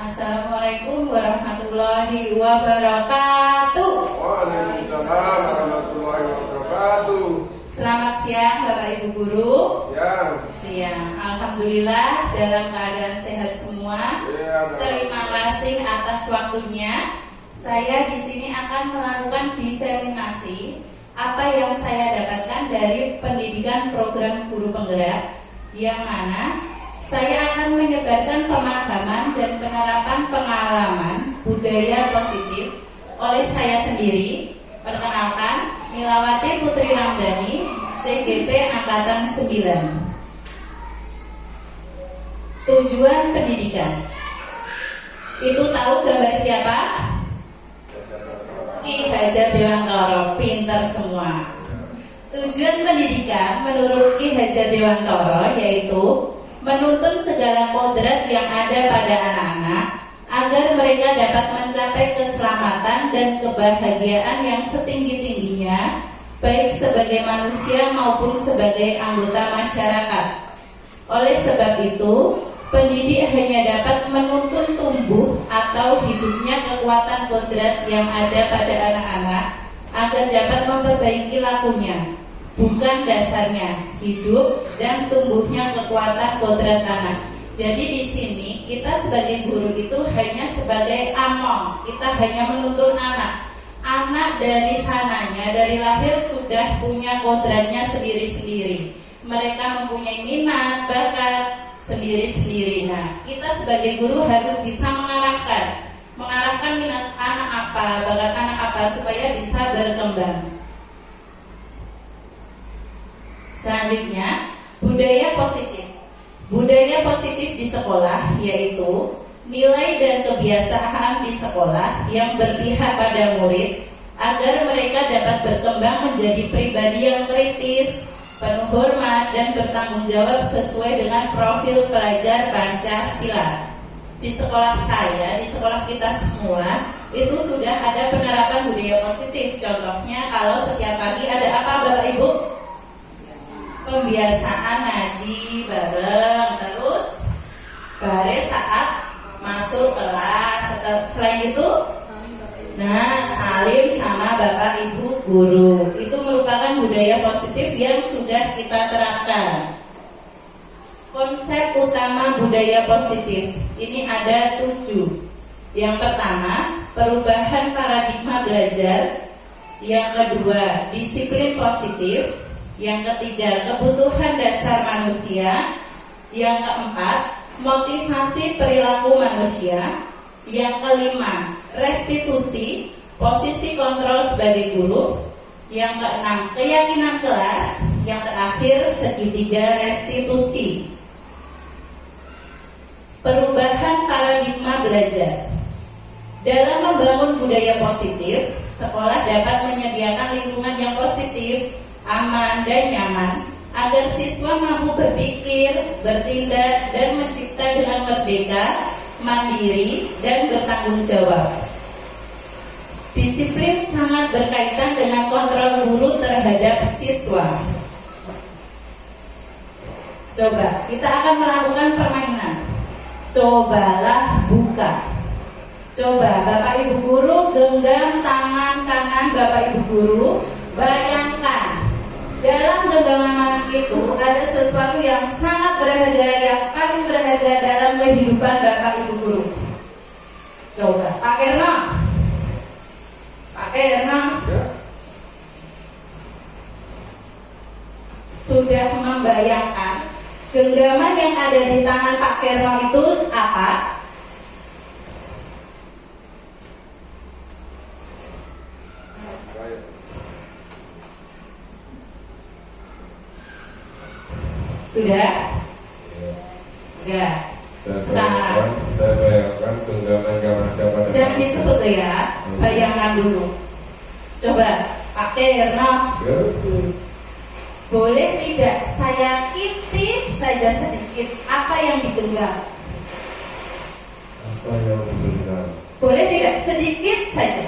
Assalamualaikum warahmatullahi wabarakatuh. Waalaikumsalam warahmatullahi wabarakatuh. Selamat siang Bapak Ibu Guru. Ya. Siang. Alhamdulillah dalam keadaan sehat semua. Ya, Terima kasih atas waktunya. Saya di sini akan melakukan diseminasi apa yang saya dapatkan dari pendidikan program guru penggerak, yang mana saya akan menyebarkan pemahaman dan penerapan pengalaman budaya positif oleh saya sendiri. Perkenalkan, Milawati Putri Ramdhani, CGP Angkatan 9. Tujuan pendidikan. Itu tahu gambar siapa? Ki Hajar Dewantoro, pinter semua. Tujuan pendidikan menurut Ki Hajar Dewantoro yaitu menuntun segala kodrat yang ada pada anak-anak agar mereka dapat mencapai keselamatan dan kebahagiaan yang setinggi-tingginya, baik sebagai manusia maupun sebagai anggota masyarakat. Oleh sebab itu, pendidik hanya dapat menuntun tumbuh atau hidupnya kekuatan kodrat yang ada pada anak-anak agar dapat memperbaiki lakunya, bukan dasarnya hidup dan tumbuhnya kekuatan kodrat anak. Jadi di sini kita sebagai guru itu hanya sebagai among, kita hanya menuntun anak. Anak dari sananya, dari lahir sudah punya kodratnya sendiri-sendiri. Mereka mempunyai minat, bakat sendiri-sendiri. Nah, kita sebagai guru harus bisa mengarahkan minat anak apa, bakat anak apa supaya bisa berkembang. Selanjutnya, budaya positif. Budaya positif di sekolah yaitu nilai dan kebiasaan di sekolah yang berpihak pada murid agar mereka dapat berkembang menjadi pribadi yang kritis, penuh hormat dan bertanggung jawab sesuai dengan profil pelajar Pancasila. Di sekolah saya, di sekolah kita semua itu sudah ada penerapan budaya positif. Contohnya kalau setiap pagi ada apa Bapak Ibu? Pembiasaan ngaji bareng, terus baris saat masuk kelas. Selain itu, salim sama Bapak Ibu guru. Itu merupakan budaya positif yang sudah kita terapkan. Konsep utama budaya positif ini ada 7. Yang pertama, perubahan paradigma belajar. Yang kedua, disiplin positif. Yang ketiga, kebutuhan dasar manusia. Yang keempat, motivasi perilaku manusia. Yang kelima, restitusi, posisi kontrol sebagai guru. Yang keenam, keyakinan kelas. Yang terakhir, segitiga restitusi. Perubahan paradigma belajar. Dalam membangun budaya positif, sekolah dapat menyediakan lingkungan yang positif, aman dan nyaman agar siswa mampu berpikir, bertindak dan mencipta dengan merdeka, mandiri dan bertanggung jawab. Disiplin sangat berkaitan dengan kontrol guru terhadap siswa. Coba, kita akan melakukan permainan. Cobalah buka. Coba Bapak Ibu guru genggam tangan kanan Bapak Ibu guru. Bayangkan dalam genggaman itu ada sesuatu yang sangat berharga, yang paling berharga dalam kehidupan Bapak Ibu guru. Coba Pak Erno. Pak Erno sudah membayangkan genggaman yang ada di tangan Pak Erno itu apa? Sudah? Sudah. Saya bayangkan genggaman yang ada pada. Jangan disebut ya, bayangkan dulu. Coba, Pak Erno. Boleh tidak saya intip saja sedikit apa yang digenggam? Apa yang digenggam? Boleh tidak sedikit saja?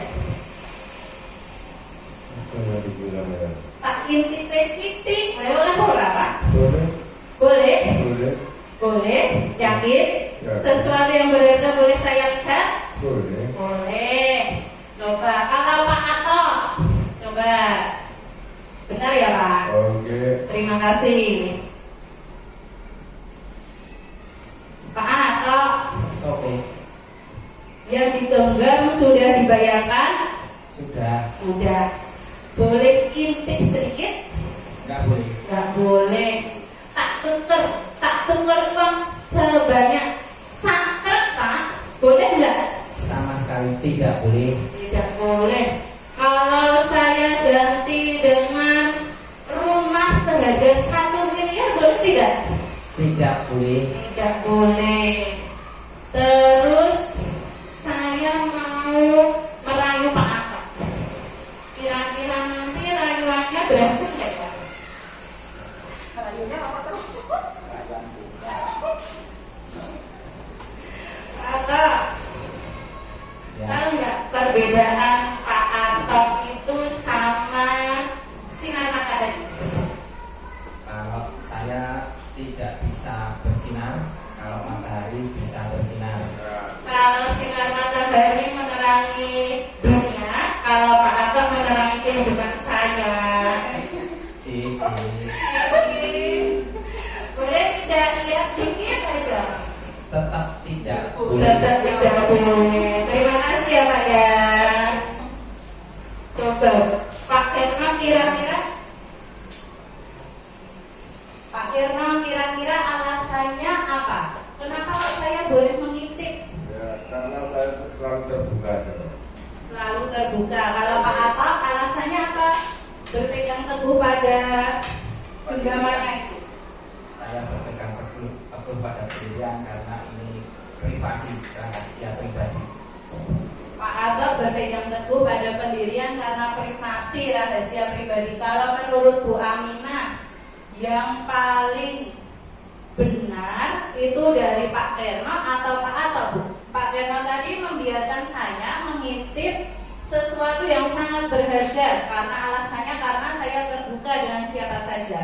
Apa yang digenggam ya? Tak intip sitik, boleh Pak? Boleh. Boleh? Boleh. Boleh? Yakin? Sesuatu yang berharga boleh saya lihat? Boleh. Boleh. Coba kalau Pak Ato, coba. Benar ya Pak? Oke. Terima kasih. Pak Ato, Oke, yang digenggam sudah dibayarkan? sudah. Sudah. Boleh intip sedikit? Nggak boleh. Nggak boleh. Tak tuker uang sebanyak sakrek Pak. Boleh nggak? Sama sekali tidak boleh. Tidak boleh. Kalau saya ganti dengan rumah seharga 1 miliar boleh tidak? Tidak boleh. Tidak boleh. Terus saya mau merayu Pak Ato. Kira-kira nanti rayuannya berhasil nggak Pak? Rayunya apa terus? Ato, Ya, tahu nggak perbedaan Pak Ato itu sama sinar matahari? kalau saya tidak bisa bersinar, kalau matahari bisa bersinar. Kalau sinar matahari menerangi dunia, kalau Pak Ato menerangi kehidupan saya. Cici, Boleh tidak lihat dikit aja? tetap tidak boleh. Tetap tidak boleh. Terima kasih ya Pak ya. Coba Pak Herman kira-kira alasannya apa? Kenapa kok saya boleh mengintip? Ya, karena saya selalu terbuka. Selalu terbuka. Kalau Pak Ato alasannya apa? Berpegang teguh pada genggamannya itu. Saya berpegang teguh pada pendirian karena ini privasi, rahasia pribadi. Pak Ato berpegang teguh pada pendirian karena privasi rahasia pribadi. Kalau menurut Bu Aminah, yang paling benar itu dari Pak Kerno atau Pak Ato Bu? Pak Kerno tadi membiarkan saya mengintip sesuatu yang sangat berharga karena alasannya karena saya terbuka dengan siapa saja.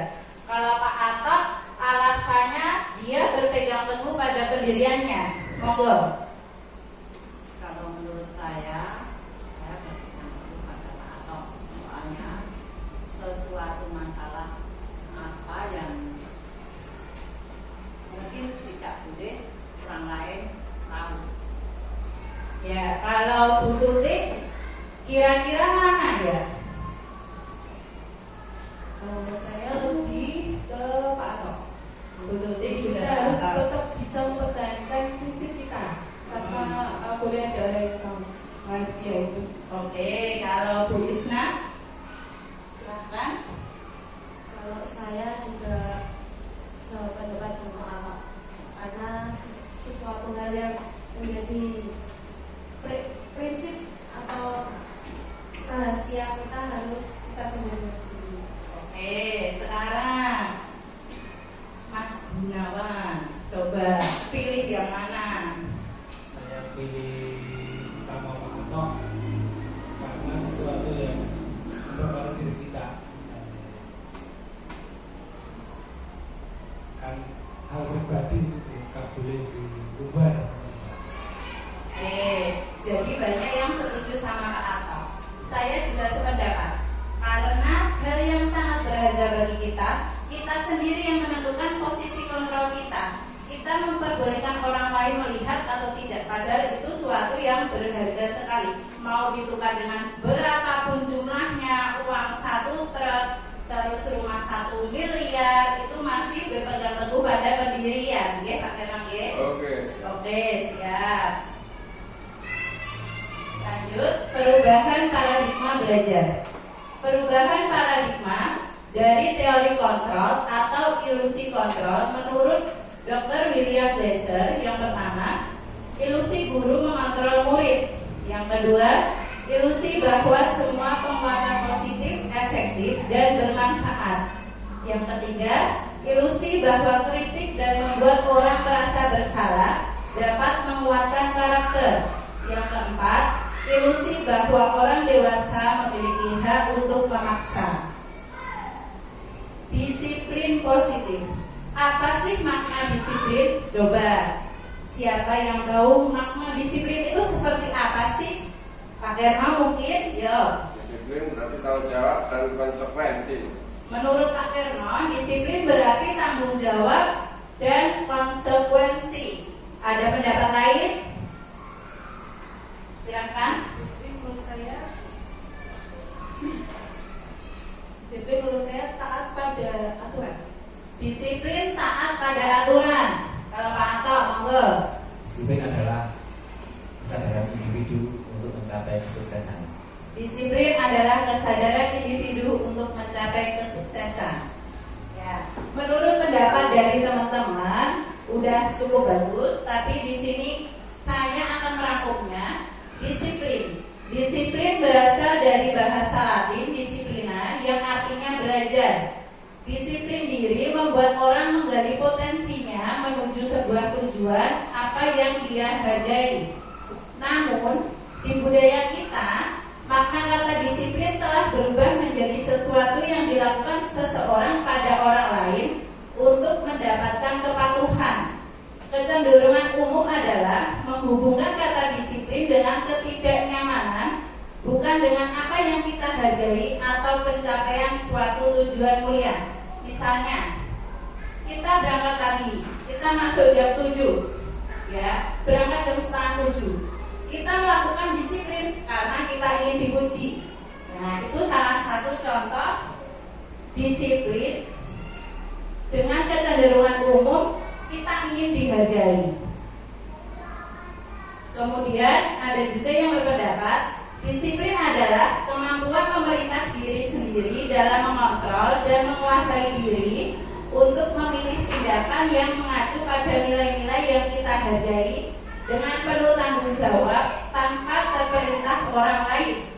Kalau Pak Ato alasannya dia berpegang teguh pada pendiriannya. Monggo. Kalau menurut saya berpegang teguh pada Pak Ato. Soalnya sesuatu masalah apa yang mungkin tidak boleh orang lain tahu. Ya, kalau Bu Tuti kira-kira mana ya? Kalau saya lebih ke Pak Ato. Bu Tuti Kita juga harus tahu. tetap bisa mempertahankan prinsip kita tanpa boleh ada orang yang tahu rahasia itu. Oke, kalau Bu Isna silahkan. Kalau saya juga pendapat sama Pak Ahmad, karena sesuatu hal yang menjadi prinsip atau rahasia kita harus kita sembunyikan sendiri. Oke, sekarang Mas Gunawan, coba pilih yang mana? Saya pilih sama Pak Ato karena sesuatu yang memperbaiki diri kita kan hal pribadi itu nggak boleh diubah. Oke, jadi banyak yang setuju sama Pak Ato. Saya juga sependapat. Karena hal yang sangat berharga bagi kita, kita sendiri yang menentukan posisi kontrol kita. Kita memperbolehkan orang lain melihat atau tidak, padahal itu suatu yang berharga sekali. Mau ditukar dengan berapapun jumlahnya, uang 1 truk, terus rumah 1 miliar, itu masih berpegang teguh pada pendirian. Nggih, Pak Tenang nggih? Oke. Oke, siap. Lanjut, perubahan paradigma belajar. Perubahan paradigma dari teori kontrol atau ilusi kontrol menurut Dr. William Glasser. Yang pertama, ilusi guru mengontrol murid. Yang kedua, ilusi bahwa semua penguatan positif, efektif, dan bermanfaat. Yang ketiga, ilusi bahwa kritik dan membuat orang merasa bersalah dapat menguatkan karakter. Yang keempat, ilusi bahwa orang dewasa memiliki hak untuk memaksa. Disiplin positif. Apa sih makna disiplin? Coba Siapa yang tahu makna disiplin itu seperti apa sih? Pak Kerma mungkin? Yo. Disiplin berarti tanggung jawab dan konsekuensi. Menurut Pak Kerma, disiplin berarti tanggung jawab dan konsekuensi. Ada pendapat lain? Silakan. Disiplin menurut saya taat pada aturan. Disiplin taat pada aturan. Kalau Pak Anto, monggo. Disiplin adalah kesadaran individu untuk mencapai kesuksesan. Disiplin adalah kesadaran individu untuk mencapai kesuksesan. Ya, menurut pendapat dari teman-teman udah cukup bagus, tapi di sini saya akan merangkumnya. Disiplin berasal dari bahasa Latin disiplina yang artinya belajar. Disiplin diri membuat orang menggali potensinya menuju sebuah tujuan apa yang dia hargai. Namun, di budaya kita, makna kata disiplin telah berubah menjadi sesuatu yang dilakukan seseorang pada orang lain untuk mendapatkan kepatuhan. Kecenderungan umum adalah menghubungkan kata disiplin dengan ketidaknyamanan, bukan dengan apa yang kita hargai atau pencapaian suatu tujuan mulia. Misalnya, kita berangkat pagi, kita masuk jam 7, ya, berangkat jam setengah 7. Kita melakukan disiplin karena kita ingin dipuji. Nah, itu salah satu contoh disiplin. Dengan kecenderungan umum, kita ingin dihargai. Kemudian ada juga yang berpendapat disiplin adalah kemampuan memerintah diri sendiri dalam mengontrol dan menguasai diri untuk memilih tindakan yang mengacu pada nilai-nilai yang kita hargai dengan penuh tanggung jawab tanpa terperintah orang lain.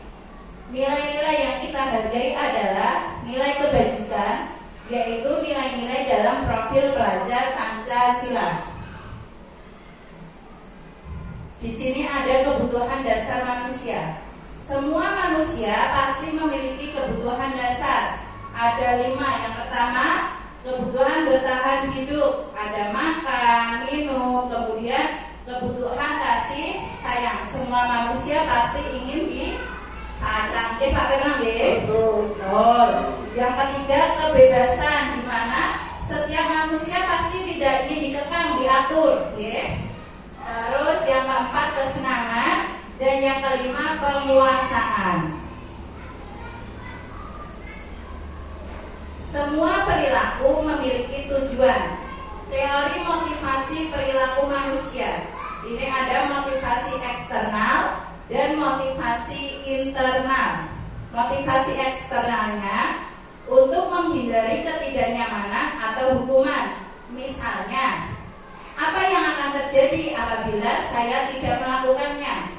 Nilai-nilai yang kita hargai adalah nilai kebajikan, yaitu nilai-nilai dalam profil pelajar Pancasila. Di sini ada kebutuhan dasar manusia. Semua manusia pasti memiliki kebutuhan dasar. Ada 5. Yang pertama, kebutuhan bertahan hidup. Ada makan, minum, kemudian kebutuhan kasih sayang. Semua manusia pasti ingin disayang. Pak Firman, betul. Yang ketiga, kebebasan, di mana setiap manusia pasti tidak ingin dikekang, diatur. Terus yang keempat, kesenangan. Dan yang kelima, penguasaan. Semua perilaku memiliki tujuan. Teori motivasi perilaku manusia. Ini ada motivasi eksternal dan motivasi internal. Motivasi eksternalnya untuk menghindari ketidaknyamanan atau hukuman. Misalnya, apa yang akan terjadi apabila saya tidak melakukannya?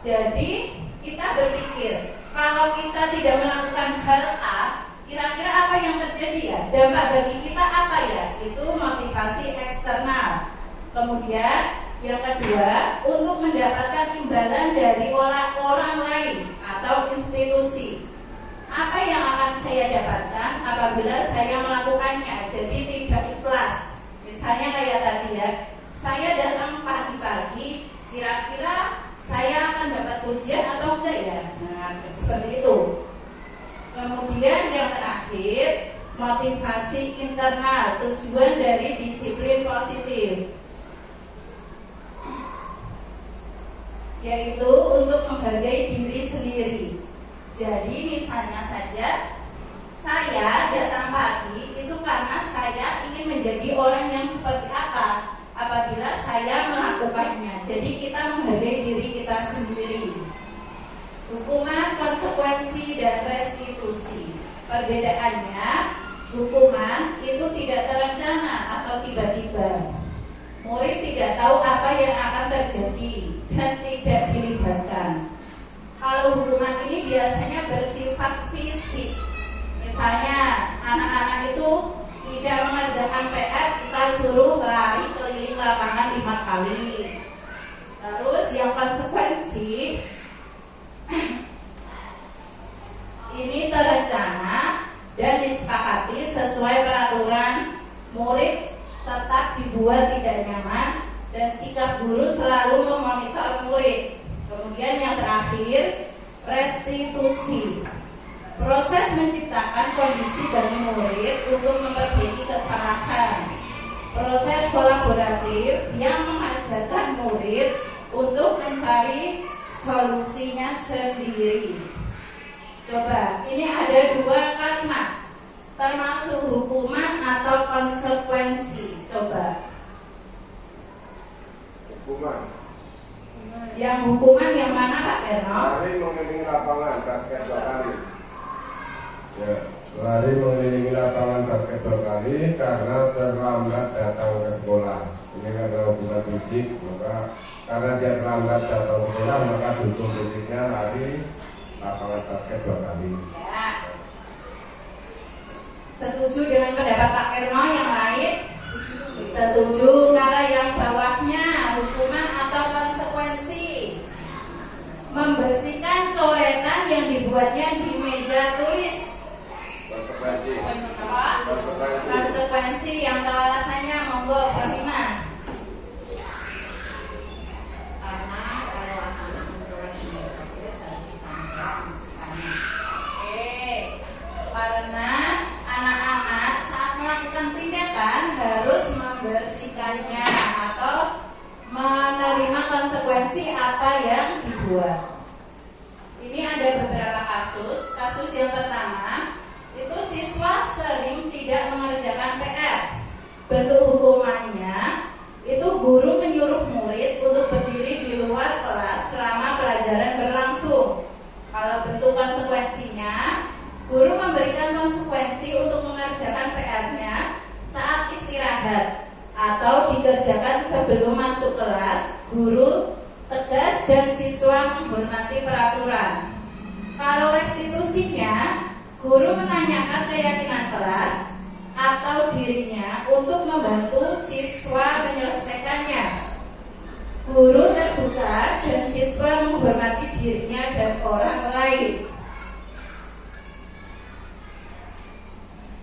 Jadi, kita berpikir, kalau kita tidak melakukan hal A, kira-kira apa yang terjadi ya? Dampak bagi kita apa ya? Itu motivasi eksternal. Kemudian yang kedua, untuk mendapatkan imbalan dari orang lain atau institusi. Apa yang akan saya dapatkan apabila saya melakukannya? Jadi tidak ikhlas. Misalnya kayak tadi ya, saya datang pagi-pagi, kira-kira saya akan dapat pujian atau enggak ya? Nah, seperti itu. Kemudian yang terakhir, motivasi internal, tujuan dari disiplin positif, yaitu untuk menghargai diri sendiri. Jadi misalnya saja, saya datang pagi itu karena saya ingin menjadi orang yang seperti apa apabila saya melakukannya. Jadi kita menghargai diri kita sendiri. Hukuman, konsekuensi, dan restitusi. Perbedaannya, hukuman itu tidak terencana atau tiba-tiba. Murid tidak tahu apa yang akan terjadi dan tidak dilibatkan. Kalau hukuman ini biasanya bersifat fisik. Misalnya, anak-anak itu tidak mengerjakan PR, kita suruh lari keliling lapangan 5 kali. Terus yang konsekuensi, ini terencana dan disepakati sesuai peraturan. Murid tetap dibuat tidak nyaman dan sikap guru selalu memonitor murid. Kemudian yang terakhir, restitusi. Proses menciptakan kondisi bagi murid untuk memperbaiki kesalahan. Proses kolaboratif yang mengajarkan murid untuk mencari solusinya sendiri. Coba, ini ada 2 kalimat, termasuk hukuman atau konsekuensi. Coba. Hukuman. Yang hukuman yang mana Pak Erno? Lari mengelilingi lapangan basket 2 kali. Ya, lari mengelilingi lapangan basket 2 kali karena terlambat datang ke sekolah. Ini karena hukuman fisik, maka karena dia terlambat datang ke sekolah, maka hukum fisiknya lari lapangan basket 2 kali. Ya. Setuju dengan pendapat Pak Erno yang lain? Setuju. Kalau yang bawahnya, hukuman atau konsekuensi? Membersihkan coretan yang dibuatnya di meja tulis. Konsekuensi. Apa? Konsekuensi. Yang tahu alasannya, monggo Kamina. Karena kalau anak-anak mencoret di meja tulis harus ditangkap misalnya. Karena anak-anak saat melakukan tindakan harus membersihkannya atau menerima konsekuensi apa yang dibuat. Ini ada beberapa kasus. Kasus yang pertama, itu siswa sering tidak mengerjakan PR. Bentuk hukumannya itu guru menyuruh murid untuk berdiri di luar kelas selama pelajaran berlangsung. Kalau bentuk konsekuensinya, guru memberikan konsekuensi untuk mengerjakan PR-nya saat istirahat atau dikerjakan sebelum masuk kelas. Guru tegas dan siswa menghormati peraturan. Kalau restitusinya, guru menanyakan keyakinan kelas atau dirinya untuk membantu siswa menyelesaikannya. Guru terbuka dan siswa menghormati dirinya dan orang lain.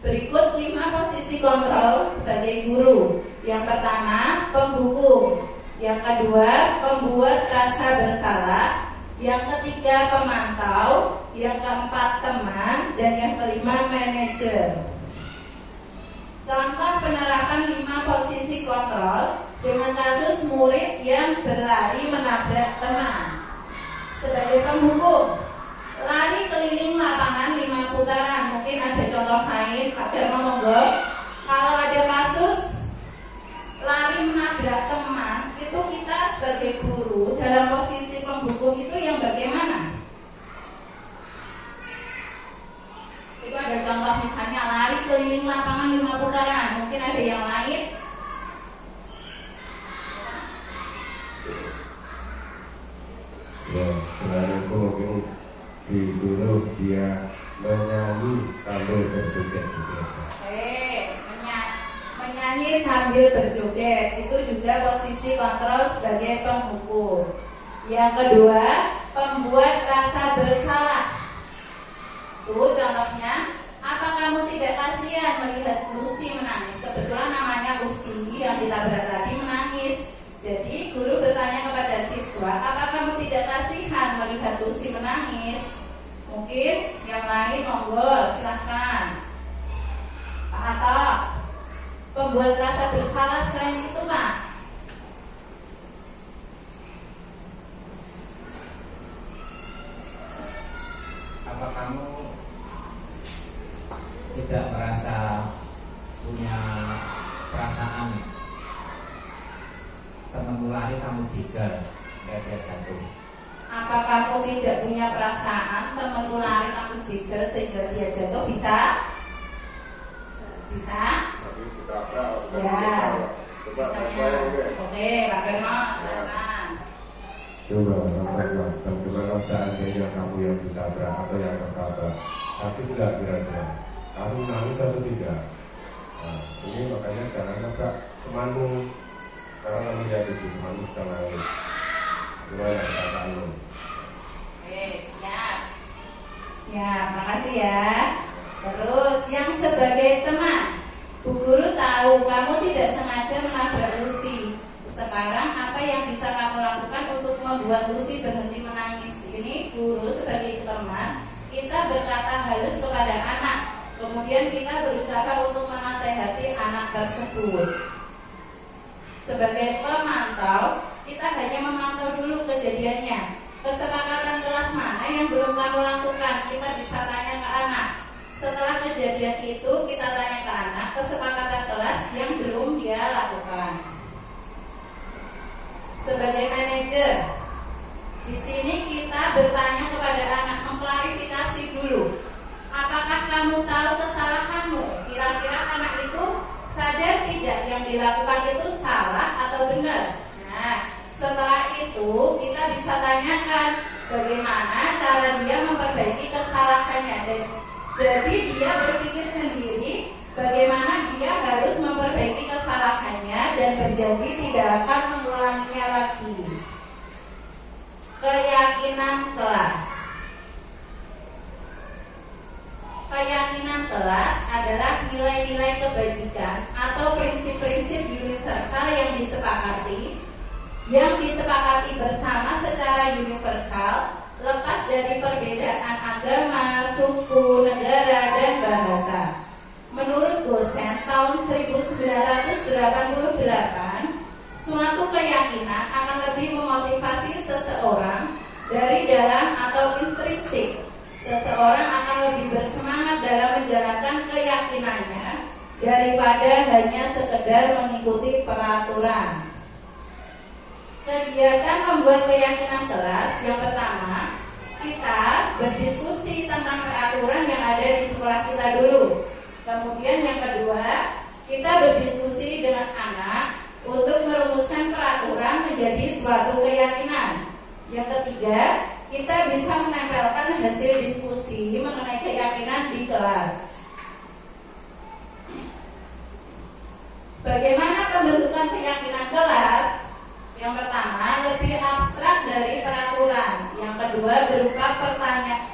Berikut 5 posisi kontrol sebagai guru. Yang pertama, penghukum. Yang kedua, pembuat rasa bersalah. Yang ketiga, pemantau. Yang keempat, teman. Dan yang kelima, manajer. Contoh penerapan 5 posisi kontrol dengan kasus murid yang berlari menabrak teman. Sebagai penghukum, lari keliling lapangan 5 putaran. Mungkin ada contoh lain, Pak Dermo monggo. Kalau ada kasus lari menabrak teman, itu kita sebagai guru dalam posisi penghukum itu yang bagaimana? Itu ada contoh misalnya lari keliling lapangan 5 putaran. Mungkin ada yang lain. Ya, selain itu mungkin disuruh dia menyanyi sambil berjoget-joget. Menyanyi sambil berjoget itu juga posisi kontrol sebagai penghukum. Yang kedua, pembuat rasa bersalah. Tuh contohnya, apa kamu tidak kasihan melihat Lucy menangis? Kebetulan namanya Lucy yang ditabrak tadi menangis. Jadi guru bertanya kepada siswa, apa kamu tidak kasihan melihat Lucy menangis? Mungkin yang lain monggo silahkan. Pak Hatta, pembuat rasa bersalah selain itu Pak. Apa kamu tidak merasa punya perasaan temanmu lari kamu jegal dia jatuh? Apa kamu tidak punya perasaan temanmu lari kamu jegal sehingga dia jatuh? Bisa? Bisa? Tapi ditabrak. Ya. Coba Misalnya, saya oke. oke, Pak Firno, silakan. Coba rasakan bagaimana seandainya kamu yang ditabrak atau yang tertabrak. Sakit tidak kira-kira? Kamu nangis atau tidak? Nah, ini makanya jangan nabrak temanmu. Sekarang kamu lihat itu, temanmu sedang nangis. Gimana perasaanmu? Oke, siap. Siap, makasih ya. Terus yang sebagai teman, Bu Guru tahu kamu tidak sengaja menabrak Lucy. Sekarang membuat Lucy berhenti menangis ini, guru sebagai teman, kita berkata halus kepada anak, kemudian kita berusaha untuk menasehati anak tersebut. Sebagai pemantau, kita hanya memantau dulu kejadiannya. Kesepakatan kelas mana yang belum kamu lakukan, kita bisa tanya ke anak. Setelah kejadian itu, kita tanya ke anak kesepakatan kelas yang belum dia lakukan. Sebagai manajer, di sini kita bertanya kepada anak, mengklarifikasi dulu. Apakah kamu tahu kesalahanmu? Kira-kira anak itu sadar tidak yang dilakukan itu salah atau benar? Nah, setelah itu kita bisa tanyakan bagaimana cara dia memperbaiki kesalahannya. Dan jadi dia berpikir sendiri bagaimana dia harus memperbaiki kesalahannya dan berjanji tidak akan mengulanginya lagi. Keyakinan kelas. Keyakinan kelas adalah nilai-nilai kebajikan atau prinsip-prinsip universal yang disepakati bersama secara universal, lepas dari perbedaan agama, suku, negara, dan bahasa. Menurut Gosen tahun 1988, suatu keyakinan akan lebih memotivasi seseorang dari dalam atau intrinsik. Seseorang akan lebih bersemangat dalam menjalankan keyakinannya daripada hanya sekedar mengikuti peraturan. Kegiatan membuat keyakinan kelas yang pertama, kita berdiskusi tentang peraturan yang ada di sekolah kita dulu. Kemudian yang kedua, kita berdiskusi dengan anak untuk merumuskan peraturan menjadi suatu keyakinan. Yang ketiga, kita bisa menempelkan hasil diskusi mengenai keyakinan di kelas. Bagaimana pembentukan keyakinan kelas? Yang pertama, lebih abstrak dari peraturan. Yang kedua, berupa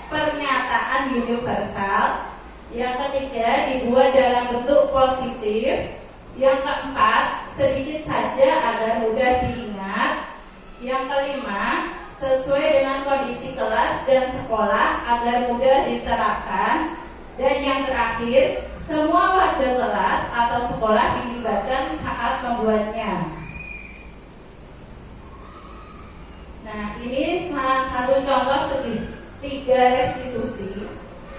pernyataan universal. Yang ketiga, dibuat dalam bentuk positif. Yang keempat, sedikit saja agar mudah diingat. Yang kelima, sesuai dengan kondisi kelas dan sekolah agar mudah diterapkan. Dan yang terakhir, semua warga kelas atau sekolah dilibatkan saat membuatnya. Nah, ini salah satu contoh segitiga restitusi,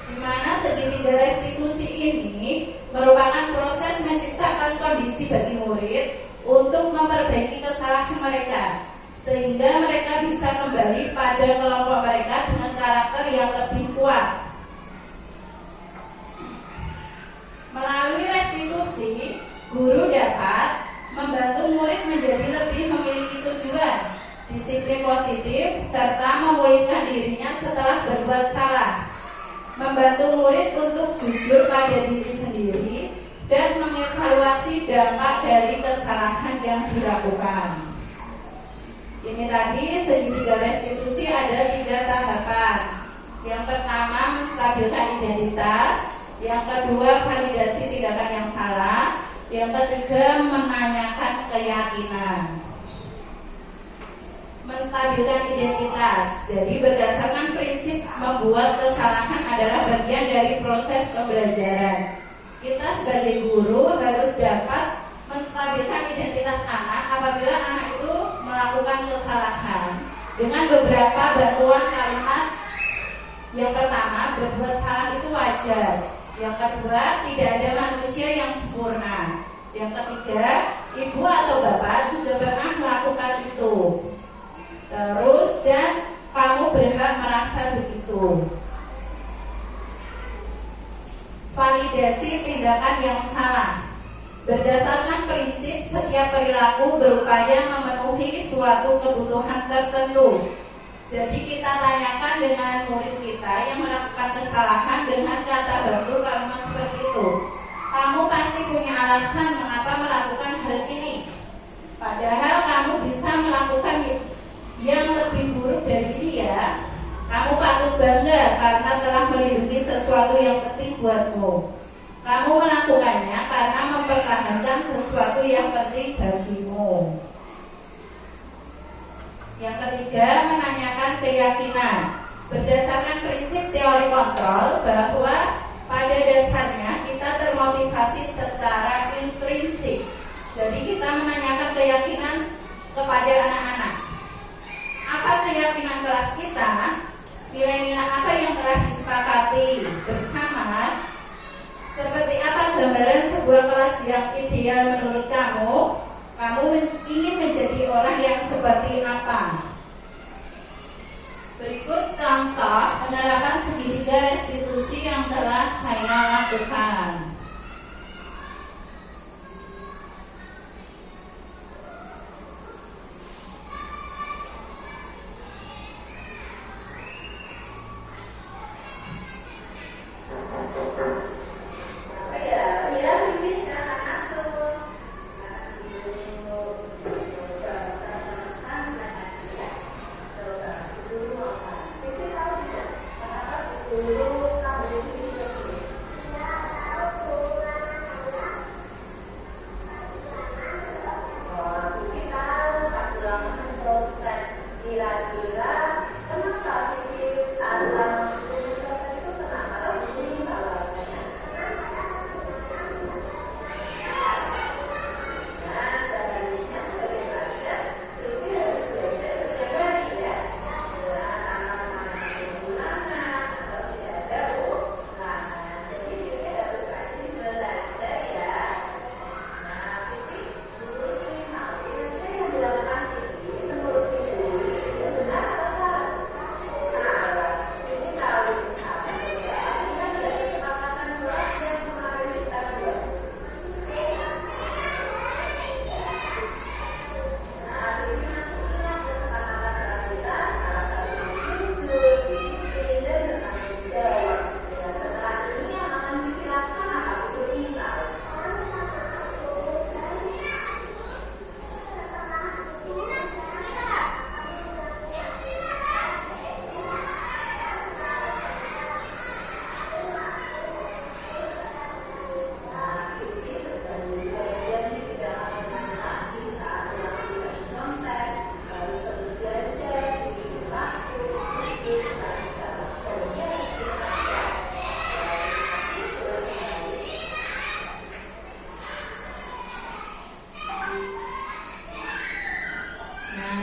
di mana segitiga restitusi ini merupakan proses menciptakan kondisi bagi murid untuk memperbaiki kesalahan mereka, sehingga mereka bisa kembali pada kelompok mereka dengan karakter yang lebih kuat. Melalui restitusi, guru dapat membantu murid menjadi lebih memiliki tujuan, disiplin positif, serta memulihkan dirinya setelah berbuat salah. Membantu murid untuk jujur pada diri sendiri dan mengevaluasi dampak dari kesalahan yang dilakukan. Ini tadi segitiga restitusi ada 3 tahapan. Yang pertama, menstabilkan identitas. Yang kedua, validasi tindakan yang salah. Yang ketiga, menanyakan keyakinan. Menstabilkan identitas. Jadi berdasarkan prinsip membuat kesalahan adalah bagian dari proses pembelajaran. Kita sebagai guru harus dapat menstabilkan identitas anak apabila anak itu melakukan kesalahan dengan beberapa bantuan kalimat. Yang pertama, berbuat salah itu wajar. Yang kedua, tidak ada manusia yang sempurna. Yang ketiga, ibu atau bapak juga pernah melakukan itu. Terus, dan kamu berhak merasa begitu. Validasi tindakan yang salah. Berdasarkan prinsip, setiap perilaku berupaya memenuhi suatu kebutuhan tertentu. Jadi kita tanyakan dengan murid kita yang melakukan kesalahan dengan kata bantu kalimat seperti itu. Kamu pasti punya alasan mengapa melakukan hal ini. Padahal kamu bisa melakukan yang lebih buruk dari dia. Kamu patut bangga karena telah melindungi sesuatu yang penting buatmu. Kamu melakukannya karena mempertahankan sesuatu yang penting bagimu. Yang ketiga, keyakinan. Berdasarkan prinsip teori kontrol bahwa pada dasarnya kita termotivasi secara intrinsik. Jadi kita menanyakan keyakinan kepada anak-anak. Apa keyakinan kelas kita? Nilai-nilai apa yang telah disepakati bersama? Seperti apa gambaran sebuah kelas yang ideal menurut kamu? Kamu ingin menjadi orang yang seperti apa? Berikut contoh penerapan segitiga restitusi yang telah saya lakukan.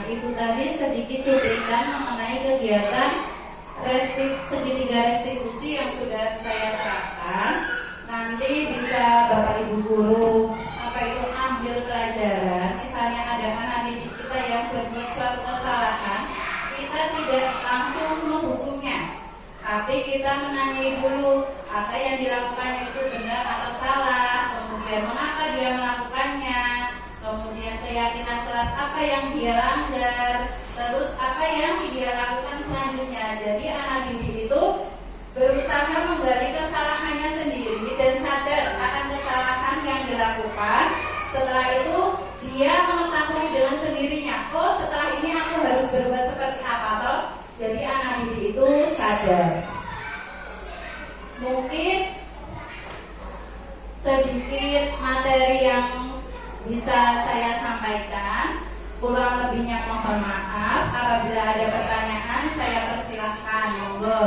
Itu tadi sedikit cuplikan mengenai kegiatan segitiga restitusi yang sudah saya terapkan. Nanti bisa Bapak Ibu guru ambil pelajaran. Misalnya ada anak didik kita yang berbuat suatu kesalahan, kita tidak langsung menghukumnya, tapi kita menanyai dulu apa yang dilakukannya itu benar atau salah, kemudian mengapa dia melakukannya, kemudian keyakinan kelas apa yang dia langgar, terus apa yang dia lakukan selanjutnya. Jadi anak didik itu berusaha menggali kesalahannya sendiri dan sadar akan kesalahan yang dilakukan. Setelah itu dia mengetahui dengan sendirinya, oh setelah ini aku harus berbuat seperti apa toh. Jadi anak didik itu sadar. Mungkin sedikit materi yang bisa saya sampaikan. Kurang lebihnya mohon maaf. Apabila ada pertanyaan saya persilahkan, monggo.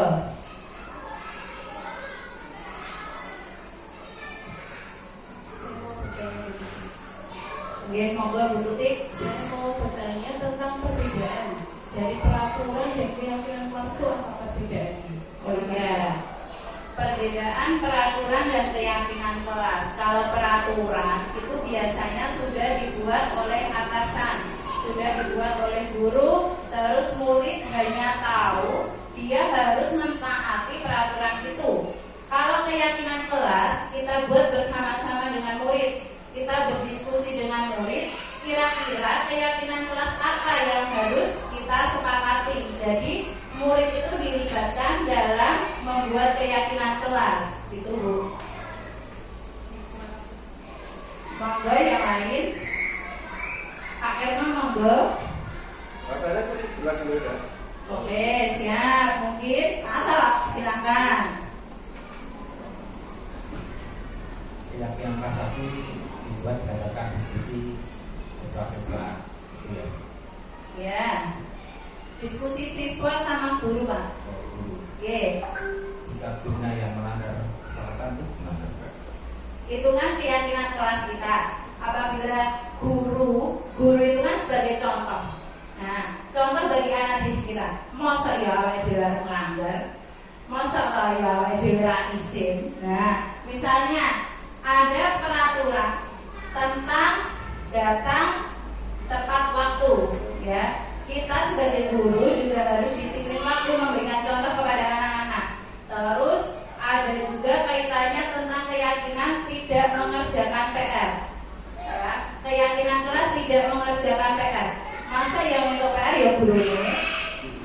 Oke, monggo Bu Tutik. Saya mau bertanya tentang perbedaan dari peraturan dan keyakinan kelas itu apa perbedaannya? Oh iya, perbedaan peraturan dan keyakinan kelas. Kalau peraturan itu biasanya sudah dibuat oleh atasan, sudah dibuat oleh guru, terus murid hanya tahu dia harus mentaati peraturan itu. Kalau keyakinan kelas kita buat bersama-sama dengan murid. Kita berdiskusi dengan murid, kira-kira keyakinan kelas apa yang harus kita sepakati. Jadi murid itu dilibatkan dalam membuat keyakinan kelas. Gitu Bu. Monggo yang lain. Akhirnya monggo. Rasanya itu jelas dulu ya. Oke, siap. Mungkin atau silakan. Keyakinan kelas 1 dibuat berdasarkan diskusi siswa-siswa, itu ya. Ya. Diskusi siswa sama guru, Pak. Oke. Jika gurunya yang melanggar kesepakatan itu gimana? Itu kan keyakinan kelas kita. Apabila guru itu kan sebagai contoh. Nah, contoh bagi anak didik kita. Masa ya awake dhewe melanggar? Masa ya awake dhewe ra izin? Nah, misalnya ada peraturan tentang datang tepat waktu, ya. Kita sebagai guru juga harus disiplin waktu memberikan contoh kepada anak-anak. Terus ada juga kaitannya tentang keyakinan tidak mengerjakan PR. Ya, keyakinan kelas tidak mengerjakan PR. Masa yang untuk PR ya gurunya.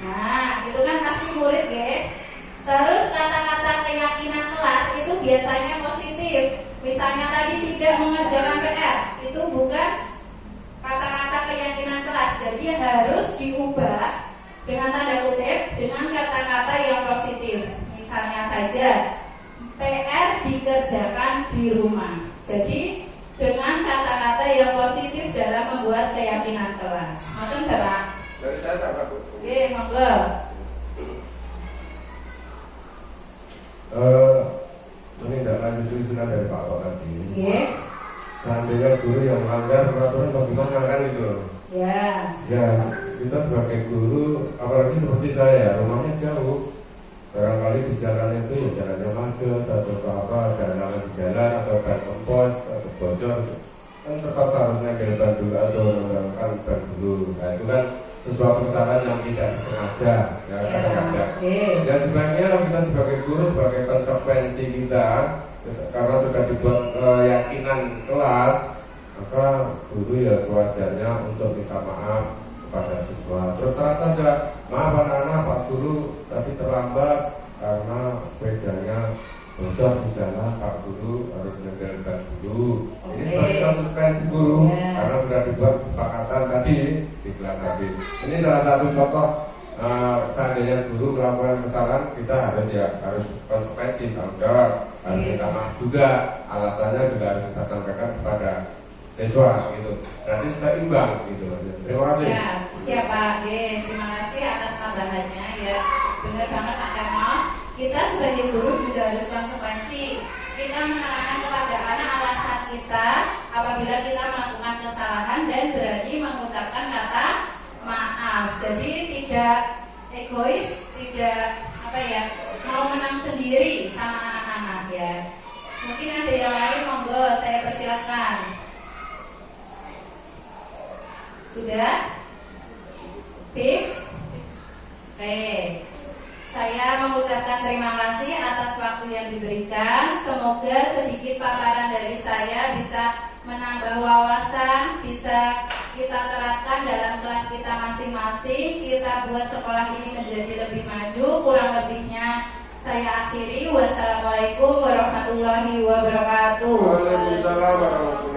Nah, itu kan pasti murid ya. Terus kata-kata keyakinan kelas itu biasanya positif. Misalnya tadi tidak mengerjakan PR, itu bukan kata-kata keyakinan kelas. Jadi harus diubah dengan tanda kutip dengan kata-kata yang positif. Misalnya saja PR dikerjakan di rumah. Jadi dengan kata-kata yang positif dalam membuat keyakinan kelas. Maksud Bapak? Dari saya tak Bu. Oke, monggo. Menindaklanjuti usulan dari Pak Tok tadi. Oke. Seandainya guru yang melanggar peraturan bagaimana kan itu? Ya. Ya, kita sebagai guru, apalagi seperti saya, rumahnya jauh. Barangkali di jalan itu ya jalannya macet atau apa, ada halangan di jalan atau ban kempos atau bocor, kan terpaksa harus ngambil ban dulu atau menggunakan ban dulu. Nah itu kan sesuatu kesalahan yang tidak disengaja, ya kadang-kadang. Ya sebenarnya kita sebagai guru, sebagai konsekuensi kita, karena sudah dibuat keyakinan kelas, maka guru ya sewajarnya untuk minta maaf kepada siswa. Terus terang saja, maaf anak-anak, Pak Guru tadi terlambat karena sepedanya bocor di jalan, Pak Guru harus nyegelkan dulu. Ini sebagai konsekuensi guru karena sudah dibuat kesepakatan tadi di kelas tadi. Ini salah satu contoh. Seandainya guru melakukan kesalahan, kita harus konsekuensi, tanggung jawab, harus minta maaf juga. Alasannya juga harus kita sampaikan kepada siswa gitu. Berarti seimbang gitu. Terima kasih. Siap Pak. Terima kasih atas tambahannya ya. Benar banget Pak Karno. Kita sebagai guru juga harus konsekuensi. Kita menerangkan kepada anak alasan kita apabila kita melakukan kesalahan dan berani mengucapkan kata maaf. Jadi tidak egois, tidak mau menang sendiri sama anak-anak ya. Mungkin ada yang lain, monggo saya persilakan. Sudah? Fix? Oke. Saya mengucapkan terima kasih atas waktu yang diberikan. Semoga sedikit paparan dari saya bisa menambah wawasan, bisa kita terapkan dalam kelas kita masing-masing. Kita buat sekolah ini menjadi lebih maju. Kurang lebihnya saya akhiri. Wassalamualaikum warahmatullahi wabarakatuh. Waalaikumsalam warahmatullahi wabarakatuh.